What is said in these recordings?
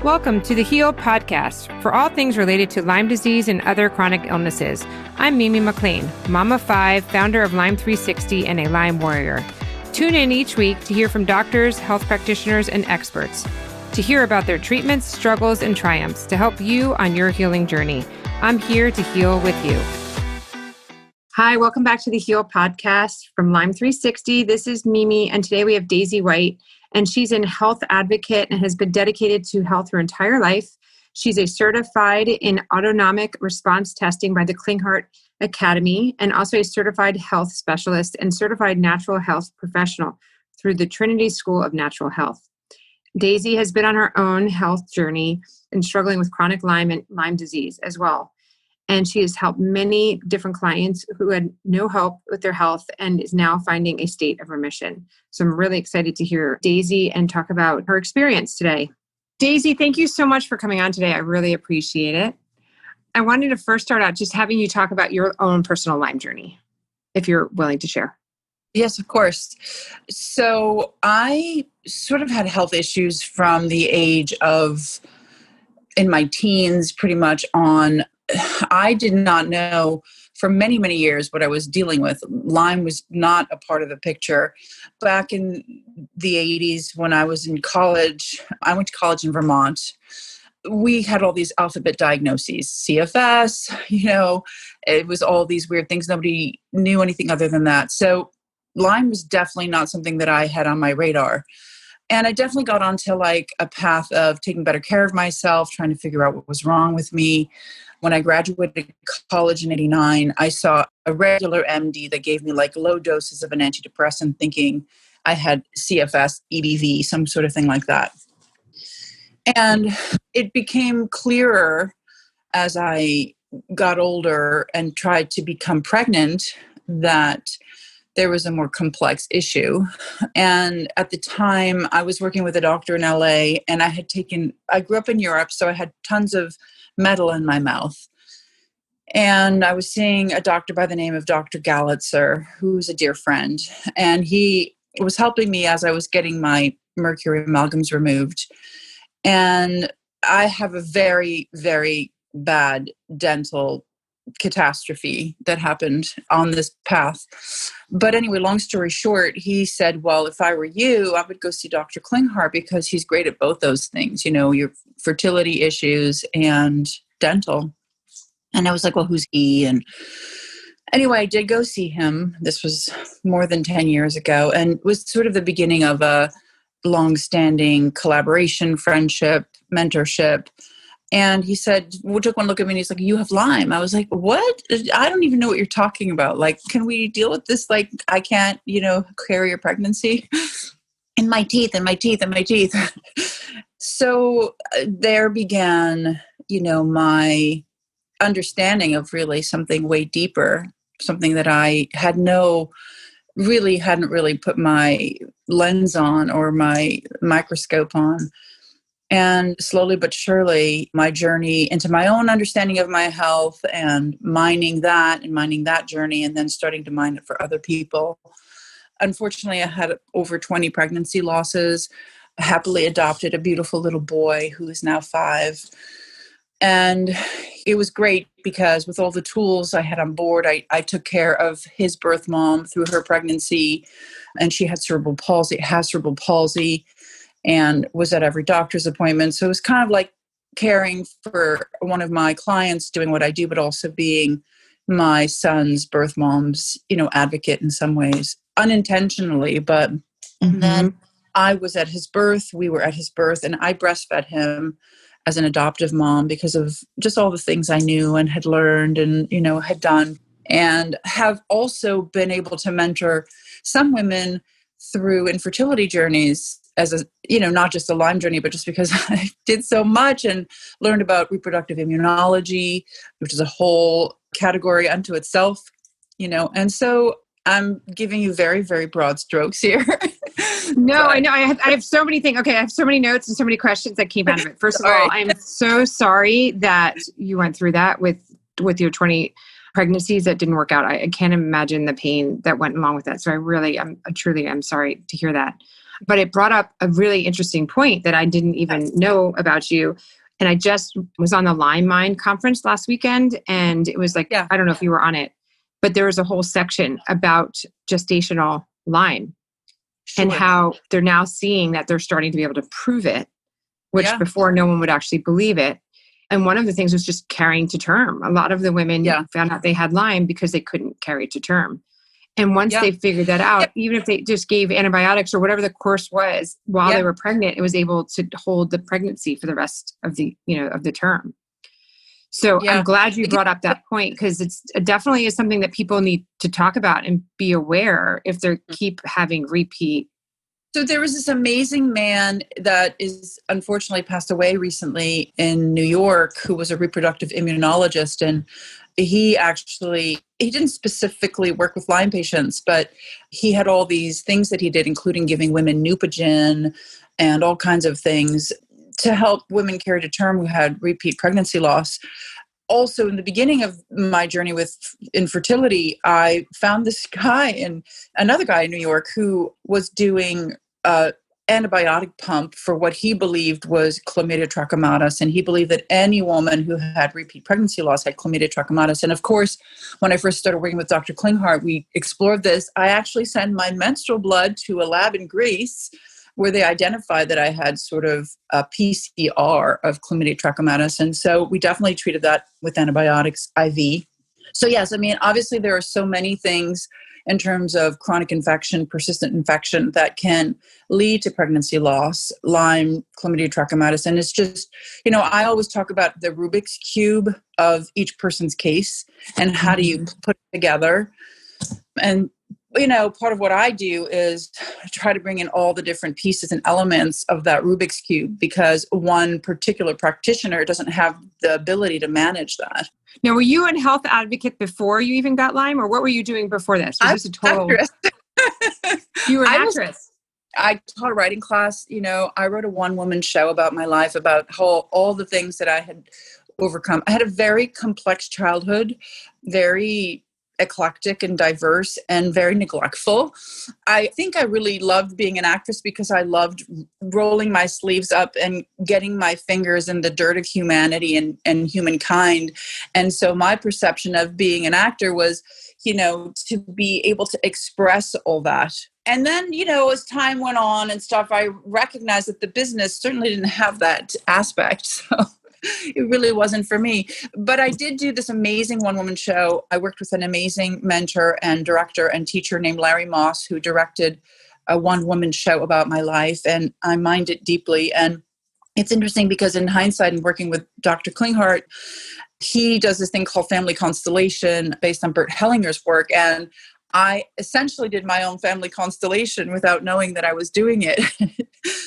Welcome to the Heal Podcast for all things related to Lyme disease and other chronic illnesses. I'm Mimi McLean, mom of 5, founder of Lyme 360 and a Lyme warrior. Tune in each week to hear from doctors, health practitioners, and experts to hear about their treatments, struggles, and triumphs to help you on your healing journey. I'm here to heal with you. Hi, welcome back to the Heal Podcast from Lyme 360. This is Mimi, and today we have Daisy White, and she's a health advocate and has been dedicated to health her entire life. She's a certified in Autonomic Response testing by the Klinghardt Academy, and also a certified health specialist and certified natural health professional through the Trinity School of Natural Health. Daisy has been on her own health journey and struggling with chronic Lyme and Lyme disease as well. And she has helped many different clients who had no help with their health and is now finding a state of remission. So I'm really excited to hear Daisy and talk about her experience today. Daisy, thank you so much for coming on today. I really appreciate it. I wanted to first start out just having you talk about your own personal Lyme journey, if you're willing to share. Yes, of course. So I sort of had health issues from the age of, in my teens, pretty much on. I did not know for many, many years what I was dealing with. Lyme was not a part of the picture. Back in the 80s, when I was in college, I went to college in Vermont. We had all these alphabet diagnoses, CFS, it was all these weird things. Nobody knew anything other than that. So Lyme was definitely not something that I had on my radar. And I definitely got onto like a path of taking better care of myself, trying to figure out what was wrong with me. When I graduated college in 89, I saw a regular MD that gave me like low doses of an antidepressant, thinking I had CFS, EBV, some sort of thing like that. And it became clearer as I got older and tried to become pregnant that there was a more complex issue. And at the time, I was working with a doctor in LA, and I grew up in Europe, so I had tons of metal in my mouth. And I was seeing a doctor by the name of Dr. Gallitzer, who's a dear friend. And he was helping me as I was getting my mercury amalgams removed. And I have a very, very bad dental catastrophe that happened on this path. But anyway, long story short, he said, well, if I were you, I would go see Dr. Klinghardt because he's great at both those things, your fertility issues and dental. And I was like, well, who's he? And anyway, I did go see him. This was more than 10 years ago, and it was sort of the beginning of a long-standing collaboration, friendship, mentorship. And he said, we took one look at me and he's like, you have Lyme. I was like, what? I don't even know what you're talking about. Like, can we deal with this? Like, I can't, carry a pregnancy in my teeth. So there began, my understanding of really something way deeper, something that I hadn't really put my lens on or my microscope on. And slowly but surely, my journey into my own understanding of my health and mining that journey, and then starting to mine it for other people. Unfortunately, I had over 20 pregnancy losses, happily adopted a beautiful little boy who is now 5. And it was great because with all the tools I had on board, I took care of his birth mom through her pregnancy, and she has cerebral palsy, and was at every doctor's appointment. So it was kind of like caring for one of my clients, doing what I do, but also being my son's birth mom's, advocate in some ways, unintentionally. But and then I was at his birth, we were at his birth, and I breastfed him as an adoptive mom because of just all the things I knew and had learned and, had done, and have also been able to mentor some women through infertility journeys as not just a Lyme journey, but just because I did so much and learned about reproductive immunology, which is a whole category unto itself, and so I'm giving you very, very broad strokes here. No, I know. I have so many things. Okay, I have so many notes and so many questions that came out of it. First of all, I'm so sorry that you went through that with your 20 pregnancies that didn't work out. I can't imagine the pain that went along with that. So I truly am sorry to hear that. But it brought up a really interesting point that I didn't even know about you. And I just was on the Lyme Mind conference last weekend, and it was like, I don't know if you were on it, but there was a whole section about gestational Lyme and how they're now seeing that they're starting to be able to prove it, which before no one would actually believe it. And one of the things was just carrying to term. A lot of the women found out they had Lyme because they couldn't carry to term. And once they figured that out, even if they just gave antibiotics or whatever the course was while they were pregnant, it was able to hold the pregnancy for the rest of the, of the term. So I'm glad you brought up that point, because it definitely is something that people need to talk about and be aware if they keep having repeat. So there was this amazing man that is unfortunately passed away recently in New York, who was a reproductive immunologist. And he didn't specifically work with Lyme patients, but he had all these things that he did, including giving women Neupogen and all kinds of things to help women carry to term who had repeat pregnancy loss. Also, in the beginning of my journey with infertility, I found this guy and another guy in New York who was doing an antibiotic pump for what he believed was chlamydia trachomatis. And he believed that any woman who had repeat pregnancy loss had chlamydia trachomatis. And of course, when I first started working with Dr. Klinghardt, we explored this. I actually sent my menstrual blood to a lab in Greece where they identified that I had sort of a PCR of chlamydia trachomatis. And so we definitely treated that with antibiotics IV. So yes, I mean, obviously there are so many things in terms of chronic infection, persistent infection that can lead to pregnancy loss, Lyme, chlamydia trachomatis. And it's just, I always talk about the Rubik's Cube of each person's case and how do you put it together. And part of what I do is try to bring in all the different pieces and elements of that Rubik's Cube, because one particular practitioner doesn't have the ability to manage that. Now, were you a health advocate before you even got Lyme, or what were you doing before this? Was this a total... You were an actress. I taught a writing class. I wrote a one-woman show about my life, about all the things that I had overcome. I had a very complex childhood, very eclectic and diverse and very neglectful. I think I really loved being an actress because I loved rolling my sleeves up and getting my fingers in the dirt of humanity and humankind. And so my perception of being an actor was, to be able to express all that. And then, as time went on and stuff, I recognized that the business certainly didn't have that aspect. So it really wasn't for me. But I did do this amazing one-woman show. I worked with an amazing mentor and director and teacher named Larry Moss, who directed a one-woman show about my life. And I mined it deeply. And it's interesting because in hindsight and working with Dr. Klinghardt, he does this thing called family constellation based on Bert Hellinger's work. And I essentially did my own family constellation without knowing that I was doing it.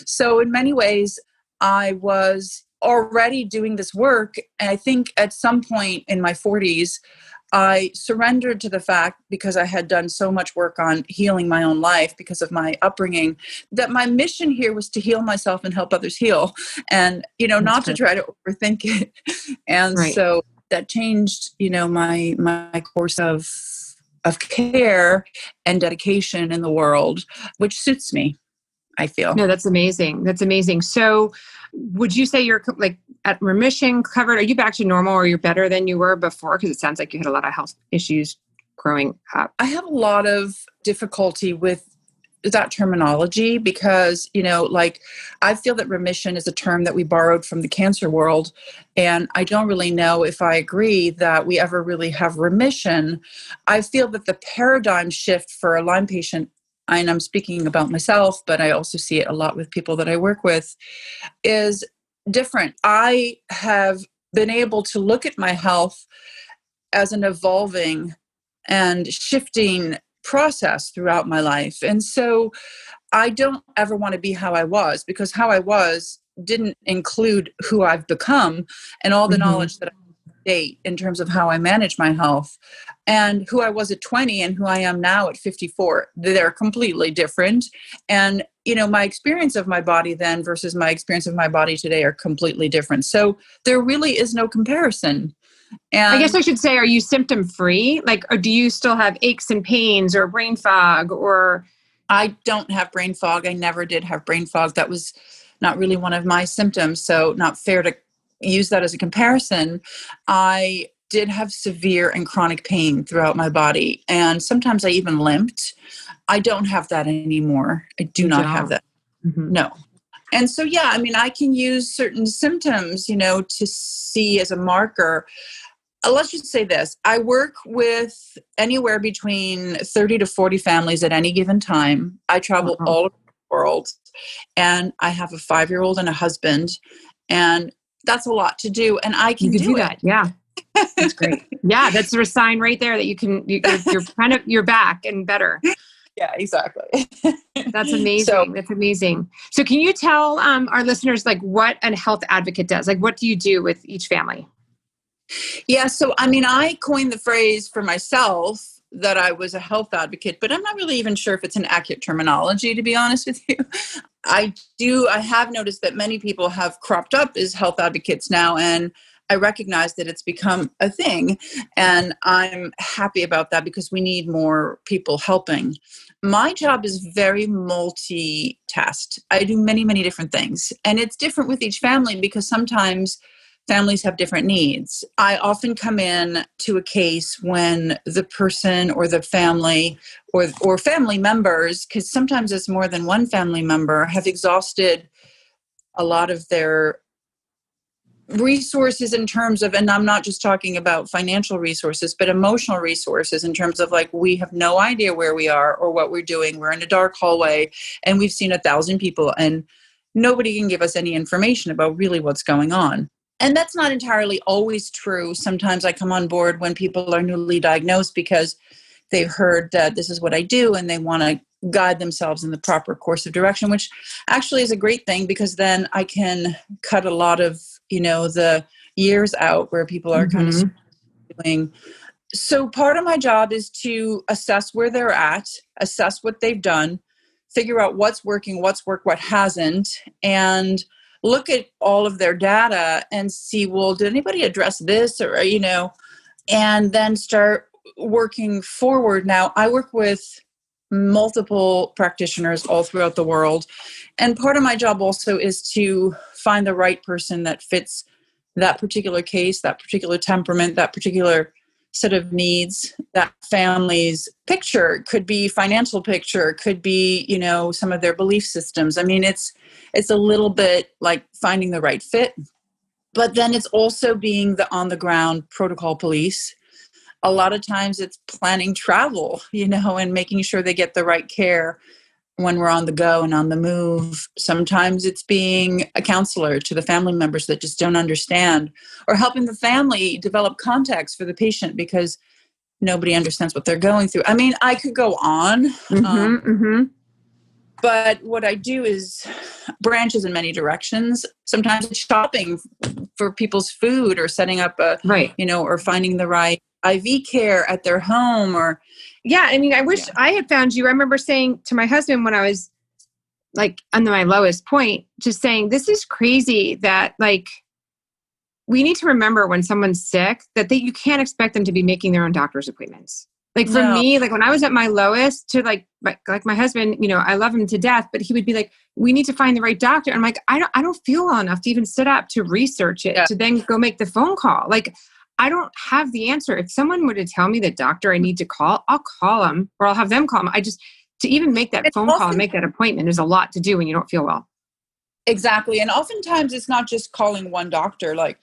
So in many ways, I was already doing this work. And I think at some point in my 40s, I surrendered to the fact, because I had done so much work on healing my own life because of my upbringing, that my mission here was to heal myself and help others heal, and, not to try to overthink it. And so that changed, my course of care and dedication in the world, which suits me, I feel. No, that's amazing. That's amazing. So would you say you're like at remission covered? Are you back to normal, or you're better than you were before? Because it sounds like you had a lot of health issues growing up. I have a lot of difficulty with that terminology because, I feel that remission is a term that we borrowed from the cancer world. And I don't really know if I agree that we ever really have remission. I feel that the paradigm shift for a Lyme patient, and I'm speaking about myself, but I also see it a lot with people that I work with, is different. I have been able to look at my health as an evolving and shifting process throughout my life. And so I don't ever want to be how I was, because how I was didn't include who I've become and all the knowledge that I date in terms of how I manage my health, and who I was at 20 and who I am now at 54. They're completely different. And, my experience of my body then versus my experience of my body today are completely different. So there really is no comparison. And I guess I should say, are you symptom free? Or do you still have aches and pains or brain fog or I don't have brain fog. I never did have brain fog. That was not really one of my symptoms. So not fair to use that as a comparison. I did have severe and chronic pain throughout my body. And sometimes I even limped. I don't have that anymore. I do not have that. Mm-hmm. No. And so, yeah, I mean, I can use certain symptoms, to see as a marker. Let's just say this. I work with anywhere between 30 to 40 families at any given time. I travel all over the world, and I have a 5-year-old and a husband, and that's a lot to do. And I can do that. Yeah. That's great. Yeah. That's a sign right there that you're kind of, you're back and better. Yeah, exactly. That's amazing. That's amazing. So can you tell our listeners what a health advocate does? What do you do with each family? Yeah. So, I mean, I coined the phrase for myself that I was a health advocate, but I'm not really even sure if it's an accurate terminology, to be honest with you. I have noticed that many people have cropped up as health advocates now, and I recognize that it's become a thing, and I'm happy about that because we need more people helping. My job is very multitasked. I do many, many different things, and it's different with each family because sometimes families have different needs. I often come in to a case when the person or the family or family members, because sometimes it's more than one family member, have exhausted a lot of their resources in terms of, and I'm not just talking about financial resources, but emotional resources in terms of we have no idea where we are or what we're doing. We're in a dark hallway and we've seen 1,000 people and nobody can give us any information about really what's going on. And that's not entirely always true. Sometimes I come on board when people are newly diagnosed because they've heard that this is what I do and they want to guide themselves in the proper course of direction, which actually is a great thing because then I can cut a lot of, the years out where people are kind of doing. So part of my job is to assess where they're at, assess what they've done, figure out what's working, what's worked, what hasn't, and look at all of their data and see, well, did anybody address this or, and then start working forward. Now, I work with multiple practitioners all throughout the world. And part of my job also is to find the right person that fits that particular case, that particular temperament, that particular set of needs, that family's picture. Could be financial picture, could be, some of their belief systems. I mean, it's a little bit like finding the right fit, but then it's also being the on the ground protocol police. A lot of times it's planning travel, and making sure they get the right care when we're on the go and on the move. Sometimes it's being a counselor to the family members that just don't understand, or helping the family develop context for the patient because nobody understands what they're going through. I mean, I could go on, but what I do is branches in many directions. Sometimes it's shopping for people's food or setting up or finding the right IV care at their home or. Yeah. I mean, I wish I had found you. I remember saying to my husband when I was under my lowest point, just saying, this is crazy that we need to remember when someone's sick that you can't expect them to be making their own doctor's appointments. For me, when I was at my lowest to my husband, I love him to death, but he would be like, we need to find the right doctor. And I'm I don't feel well enough to even sit up to research it, to then go make the phone call. I don't have the answer. If someone were to tell me the doctor I need to call, I'll call them or I'll have them call them. To even make that phone call and make that appointment, there's a lot to do when you don't feel well. Exactly. And oftentimes it's not just calling one doctor. I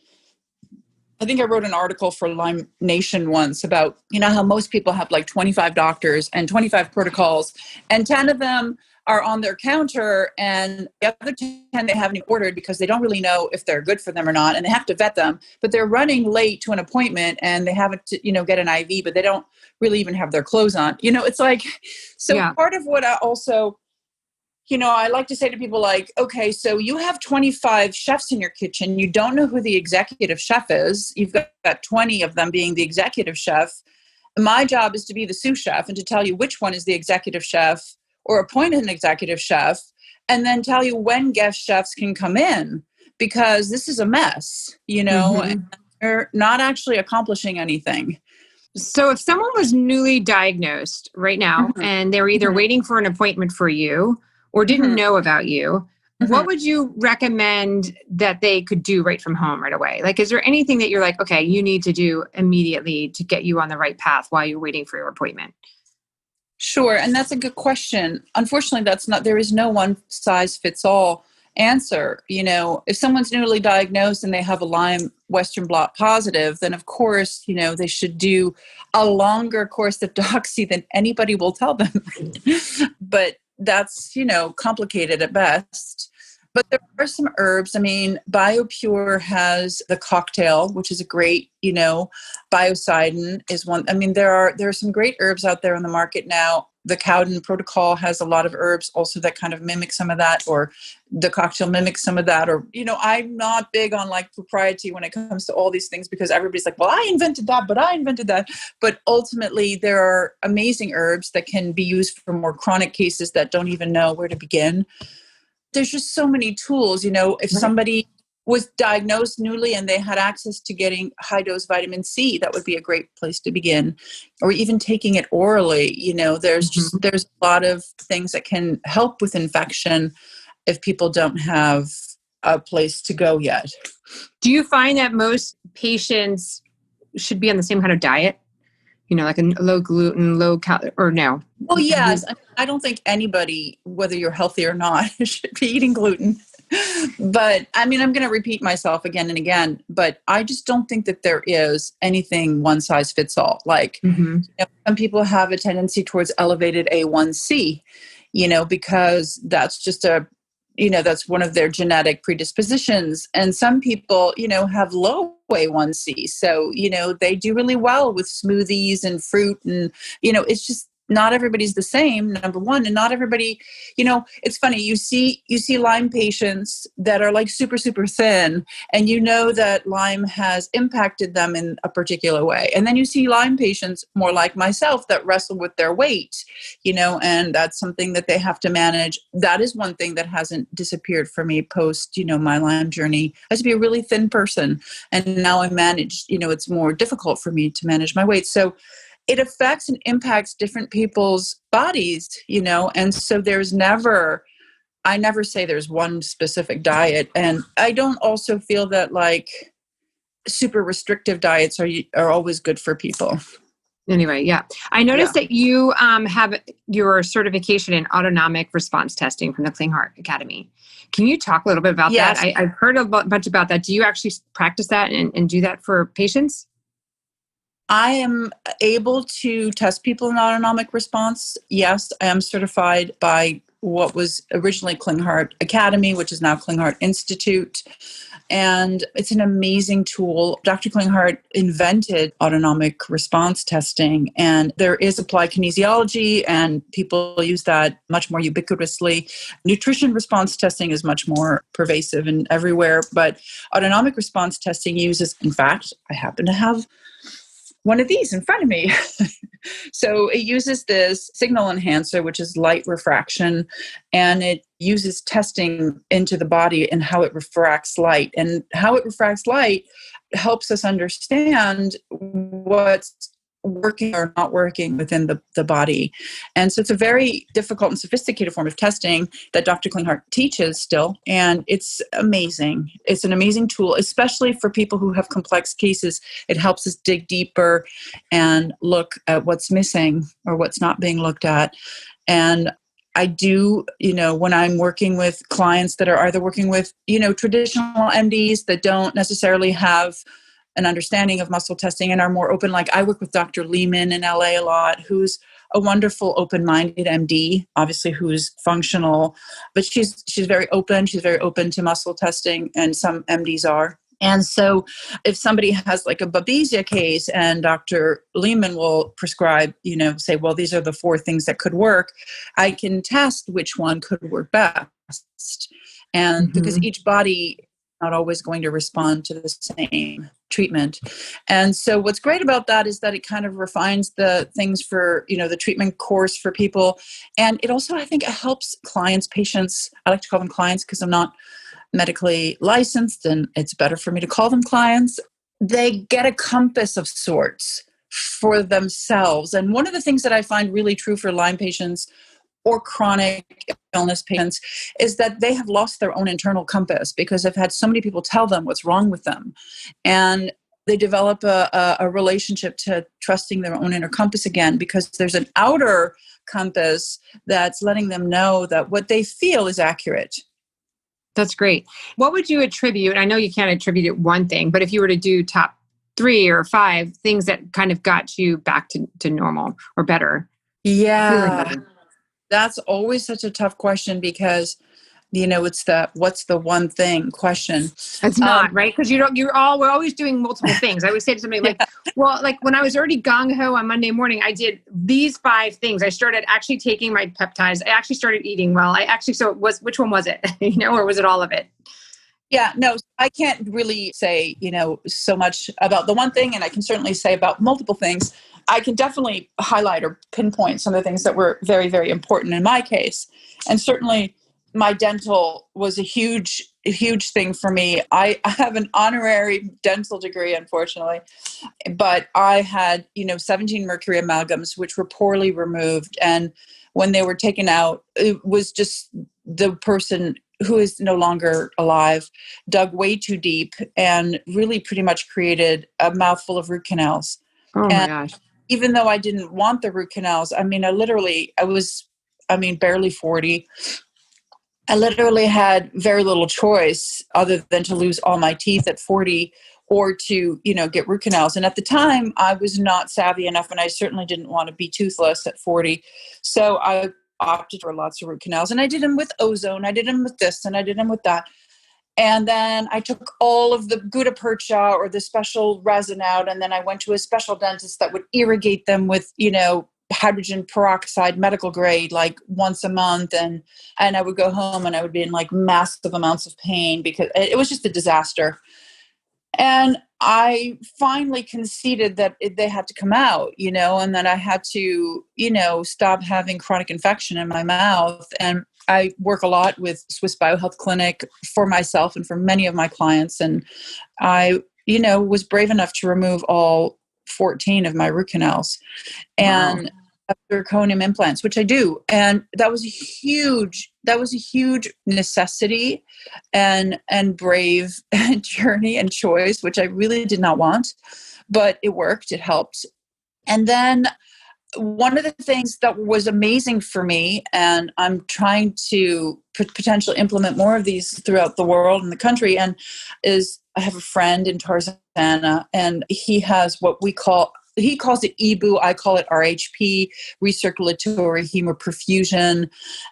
think I wrote an article for Lyme Nation once about, how most people have 25 doctors and 25 protocols and 10 of them are on their counter and the other 10 they haven't even ordered because they don't really know if they're good for them or not. And they have to vet them, but they're running late to an appointment and they haven't, get an IV, but they don't really even have their clothes on. It's part of what I also, I like to say to people okay, so you have 25 chefs in your kitchen. You don't know who the executive chef is. You've got 20 of them being the executive chef. My job is to be the sous chef and to tell you which one is the executive chef or appoint an executive chef and then tell you when guest chefs can come in because this is a mess, and they're not actually accomplishing anything. So if someone was newly diagnosed right now Mhm. and they were either Mhm. waiting for an appointment for you or didn't Mhm. know about you, what Mhm. would you recommend that they could do right from home right away? Like, is there anything that you're like, okay, you need to do immediately to get you on the right path while you're waiting for your appointment? Sure, and that's a good question. Unfortunately, there is no one size fits all answer. If someone's newly diagnosed and they have a Lyme Western blot positive, then of course, they should do a longer course of doxy than anybody will tell them. But that's, complicated at best. But there are some herbs. I mean, BioPure has the cocktail, which is a great, biocidin is one. I mean, there are some great herbs out there on the market now. The Cowden protocol has a lot of herbs also that kind of mimic some of that, or the cocktail mimics some of that. Or, I'm not big on like propriety when it comes to all these things because everybody's like, well, I invented that, but I invented that. But ultimately, there are amazing herbs that can be used for more chronic cases that don't even know where to begin. There's just so many tools. If Right. somebody was diagnosed newly and they had access to getting high dose vitamin C, that would be a great place to begin. Or even taking it orally. Mhm. There's a lot of things that can help with infection if people don't have a place to go yet. Do you find that most patients should be on the same kind of diet? Like a low gluten, low cal, or no? Well, yes. I don't think anybody, whether you're healthy or not, should be eating gluten. But I mean, I'm going to repeat myself again and again, but I just don't think that there is anything one size fits all. Like, Mhm. some people have a tendency towards elevated A1C, because that's just that's one of their genetic predispositions. And some people, have low A1C. So, they do really well with smoothies and fruit. And, it's just not everybody's the same, number one. And not everybody, it's funny. You see Lyme patients that are like super, super thin, and that Lyme has impacted them in a particular way. And then you see Lyme patients more like myself that wrestle with their weight, and that's something that they have to manage. That is one thing that hasn't disappeared for me post, my Lyme journey. I used to be a really thin person, and now I manage, it's more difficult for me to manage my weight. So it affects and impacts different people's bodies, and so I never say there's one specific diet. And I don't also feel that like super restrictive diets are always good for people. Anyway, yeah. I Yeah. noticed that you have your certification in autonomic response testing from the Klinghardt Academy. Can you talk a little bit about that? Yes. I've heard a bunch about that. Do you actually practice that and do that for patients? I am able to test people in autonomic response. Yes, I am certified by what was originally Klinghardt Academy, which is now Klinghardt Institute. And it's an amazing tool. Dr. Klinghardt invented autonomic response testing, and there is applied kinesiology, and people use that much more ubiquitously. Nutrition response testing is much more pervasive and everywhere, but autonomic response testing uses, in fact, I happen to have one of these in front of me. So it uses this signal enhancer, which is light refraction, and it uses testing into the body and how it refracts light. And how it refracts light helps us understand what's working or not working within the body. And so it's a very difficult and sophisticated form of testing that Dr. Klinghardt teaches still. And it's amazing. It's an amazing tool, especially for people who have complex cases. It helps us dig deeper and look at what's missing or what's not being looked at. And I do, when I'm working with clients that are either working with, traditional MDs that don't necessarily have an understanding of muscle testing and are more open. Like I work with Dr. Lyman in LA a lot, who's a wonderful open-minded MD, obviously who's functional, but she's very open. She's very open to muscle testing, and some MDs are. And so if somebody has like a babesia case and Dr. Lehman will prescribe, say, well, these are the 4 things that could work, I can test which one could work best. And because each body is not always going to respond to the same treatment. And so what's great about that is that it kind of refines the things for, the treatment course for people. And it also, I think, it helps clients, patients. I like to call them clients because I'm not medically licensed, and it's better for me to call them clients. They get a compass of sorts for themselves. And one of the things that I find really true for Lyme patients or chronic illness patients is that they have lost their own internal compass because they've had so many people tell them what's wrong with them. And they develop a relationship to trusting their own inner compass again, because there's an outer compass that's letting them know that what they feel is accurate. That's great. What would you attribute? I know you can't attribute it one thing, but if you were to do top 3 or 5 things that kind of got you back to normal or better. Feeling Yeah, better. that's always such a tough question because, it's the what's the one thing question. It's not, right? Because we're always doing multiple things. I always say to somebody like, well, like when I was already gung-ho on Monday morning, I did these 5 things. I started actually taking my peptides. I actually started eating well. Which one was it? Or was it all of it? Yeah, no, I can't really say, so much about the one thing, and I can certainly say about multiple things. I can definitely highlight or pinpoint some of the things that were very, very important in my case. And certainly my dental was a huge, huge thing for me. I have an honorary dental degree, unfortunately, but I had, 17 mercury amalgams, which were poorly removed. And when they were taken out, it was just the person who is no longer alive dug way too deep and really pretty much created a mouthful of root canals. Oh my And gosh. even though I didn't want the root canals, I was barely 40. I literally had very little choice other than to lose all my teeth at 40 or to, get root canals. And at the time I was not savvy enough, and I certainly didn't want to be toothless at 40. So I opted for lots of root canals, and I did them with ozone. I did them with this and I did them with that. And then I took all of the gutta percha or the special resin out. And then I went to a special dentist that would irrigate them with, hydrogen peroxide, medical grade, like once a month. And I would go home and I would be in like massive amounts of pain because it was just a disaster. And I finally conceded that they had to come out, and that I had to, stop having chronic infection in my mouth. And I work a lot with Swiss Biohealth Clinic for myself and for many of my clients. And I, was brave enough to remove all 14 of my root canals and zirconium implants, which I do. And that was a huge necessity and brave journey and choice, which I really did not want, but it worked. It helped. And then one of the things that was amazing for me, and I'm trying to potentially implement more of these throughout the world and the country, and is I have a friend in Tarzana, and he has what he calls it EBU. I call it RHP, recirculatory hemoperfusion.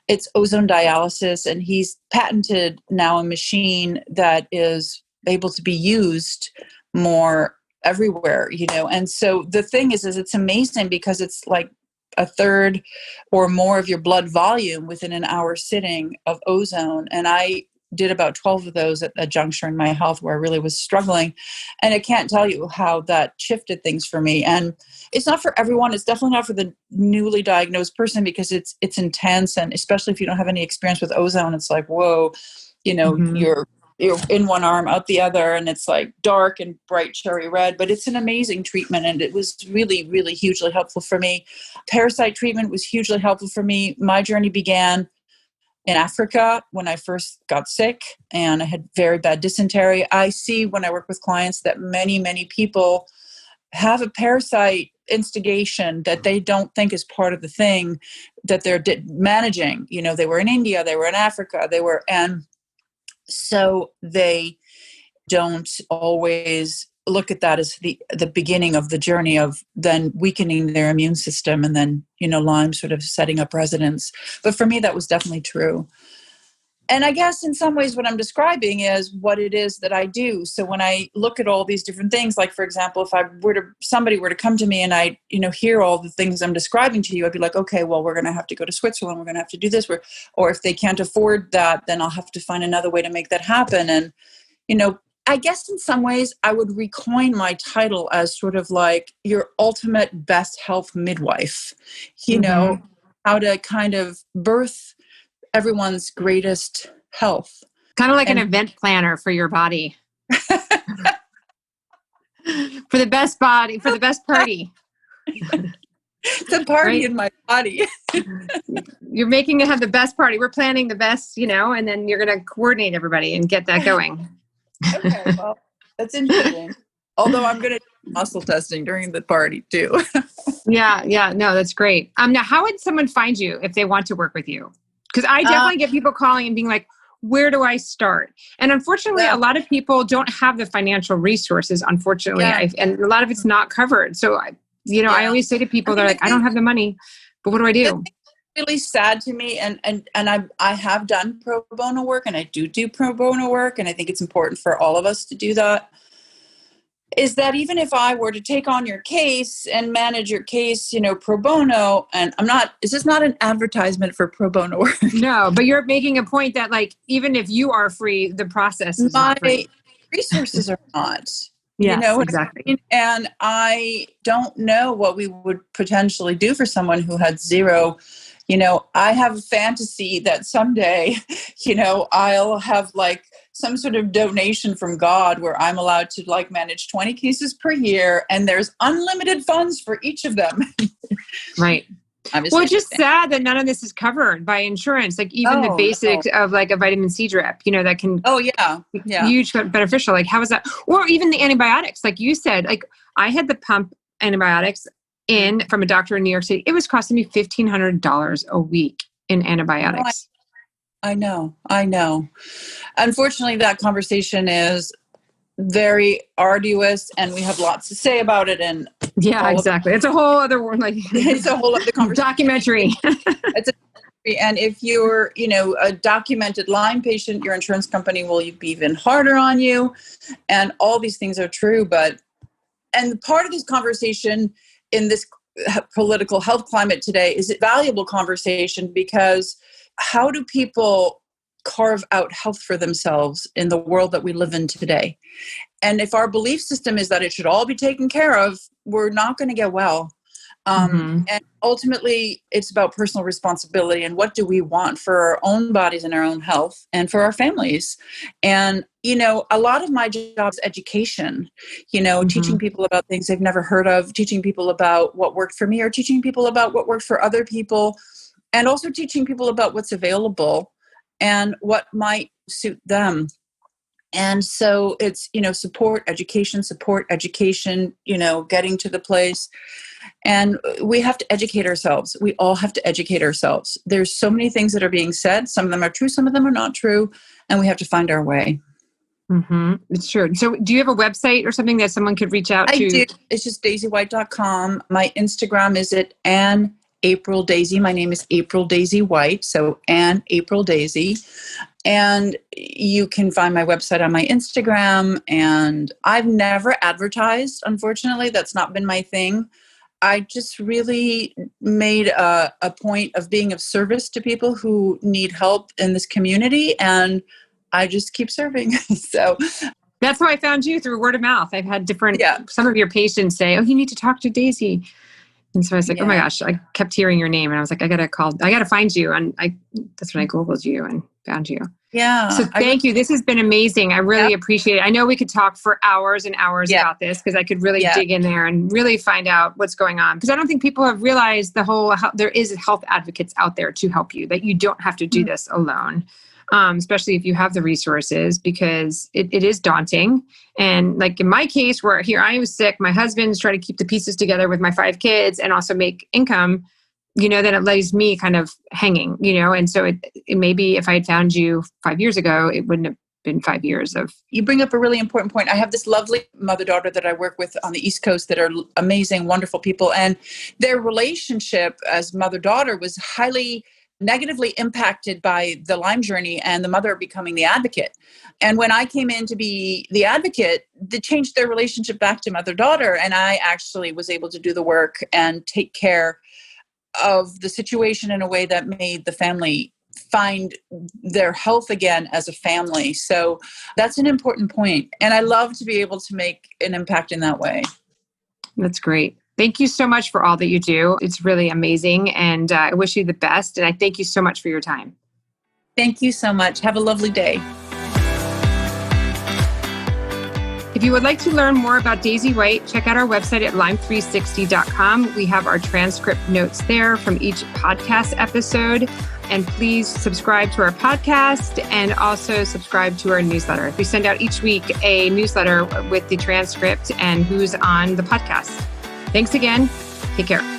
It's ozone dialysis, and he's patented now a machine that is able to be used more everywhere, And so the thing is it's amazing because it's like a third or more of your blood volume within an hour sitting of ozone. And I did about 12 of those at a juncture in my health where I really was struggling. And I can't tell you how that shifted things for me. And it's not for everyone. It's definitely not for the newly diagnosed person because it's intense. And especially if you don't have any experience with ozone, it's like, whoa, you're in one arm, out the other, and it's like dark and bright cherry red, but it's an amazing treatment. And it was really, really hugely helpful for me. Parasite treatment was hugely helpful for me. My journey began in Africa when I first got sick and I had very bad dysentery. I see when I work with clients that many, many people have a parasite instigation that they don't think is part of the thing that they're managing. They were in India, they were in Africa, and so they don't always look at that as the beginning of the journey of then weakening their immune system and then, Lyme sort of setting up residence. But for me, that was definitely true. And I guess in some ways what I'm describing is what it is that I do. So when I look at all these different things, like for example, if somebody were to come to me and I, hear all the things I'm describing to you, I'd be like, okay, well, we're going to have to go to Switzerland. We're going to have to do this. Or if they can't afford that, then I'll have to find another way to make that happen. And, I guess in some ways I would recoin my title as sort of like your ultimate best health midwife, how to kind of birth everyone's greatest health. Kind of like an event planner for your body. For the best body, for the best party. It's a party in my body. You're making it have the best party. We're planning the best, and then you're going to coordinate everybody and get that going. Okay, well, that's interesting. Although I'm going to do muscle testing during the party too. Yeah. No, that's great. Now, how would someone find you if they want to work with you? Because I definitely get people calling and being like, where do I start? And unfortunately, a lot of people don't have the financial resources, unfortunately. And a lot of it's not covered. So, I always say to people, they're like, I don't have the money, but what do I do? Really sad to me. And I have done pro bono work, and I do pro bono work. And I think it's important for all of us to do that. Is that even if I were to take on your case and manage your case, pro bono, and this is not an advertisement for pro bono work. No, but you're making a point that even if you are free, the process is not free. Resources are not. Yes, exactly. I mean? And I don't know what we would potentially do for someone who had zero. I have a fantasy that someday, I'll have some sort of donation from God where I'm allowed to manage 20 cases per year, and there's unlimited funds for each of them. Right. It's just sad that none of this is covered by insurance. Even the basics of a vitamin C drip, that can be huge beneficial. How is that? Or even the antibiotics, like you said, I had to pump antibiotics in from a doctor in New York City. It was costing me $1,500 a week in antibiotics. I know. Unfortunately, that conversation is very arduous, and we have lots to say about it. And exactly. It's a whole other one. It's a whole other conversation. Documentary. And if you're, a documented Lyme patient, your insurance company will be even harder on you. And all these things are true. And part of this conversation in this political health climate today is a valuable conversation, because how do people carve out health for themselves in the world that we live in today? And if our belief system is that it should all be taken care of, we're not going to get well. And ultimately, it's about personal responsibility and what do we want for our own bodies and our own health and for our families. And, a lot of my job is education, teaching people about things they've never heard of, teaching people about what worked for me, or teaching people about what worked for other people, and also teaching people about what's available and what might suit them. And so it's, support education, getting to the place. And we have to educate ourselves. We all have to educate ourselves. There's so many things that are being said. Some of them are true, some of them are not true. And we have to find our way. It's true. So do you have a website or something that someone could reach out to? I do. It's just daisywhite.com. My Instagram is at Ann April Daisy. My name is April Daisy White. So Ann April Daisy. And you can find my website on my Instagram. And I've never advertised, unfortunately. That's not been my thing. I just really made a point of being of service to people who need help in this community. And I just keep serving. So that's how I found you, through word of mouth. I've had some of your patients say, oh, you need to talk to Daisy. And so I was like, oh my gosh, I kept hearing your name. And I was like, I got to find you. And that's when I Googled you and found you. Yeah. So thank you. This has been amazing. I really appreciate it. I know we could talk for hours and hours about this, because I could really dig in there and really find out what's going on. Because I don't think people have realized there is health advocates out there to help you, that you don't have to do this alone. Especially if you have the resources, because it is daunting. And in my case, where here I was sick, my husband's trying to keep the pieces together with my 5 kids and also make income, then it leaves me kind of hanging, and so it maybe if I had found you 5 years ago, it wouldn't have been 5 years of. You bring up a really important point. I have this lovely mother-daughter that I work with on the East Coast that are amazing, wonderful people. And their relationship as mother-daughter was highly negatively impacted by the Lyme journey and the mother becoming the advocate. And when I came in to be the advocate, they changed their relationship back to mother-daughter. And I actually was able to do the work and take care of the situation in a way that made the family find their health again as a family. So that's an important point. And I love to be able to make an impact in that way. That's great. Thank you so much for all that you do. It's really amazing. And I wish you the best. And I thank you so much for your time. Thank you so much. Have a lovely day. If you would like to learn more about Daisy White, check out our website at lyme360.com. We have our transcript notes there from each podcast episode. And please subscribe to our podcast and also subscribe to our newsletter. We send out each week a newsletter with the transcript and who's on the podcast. Thanks again. Take care.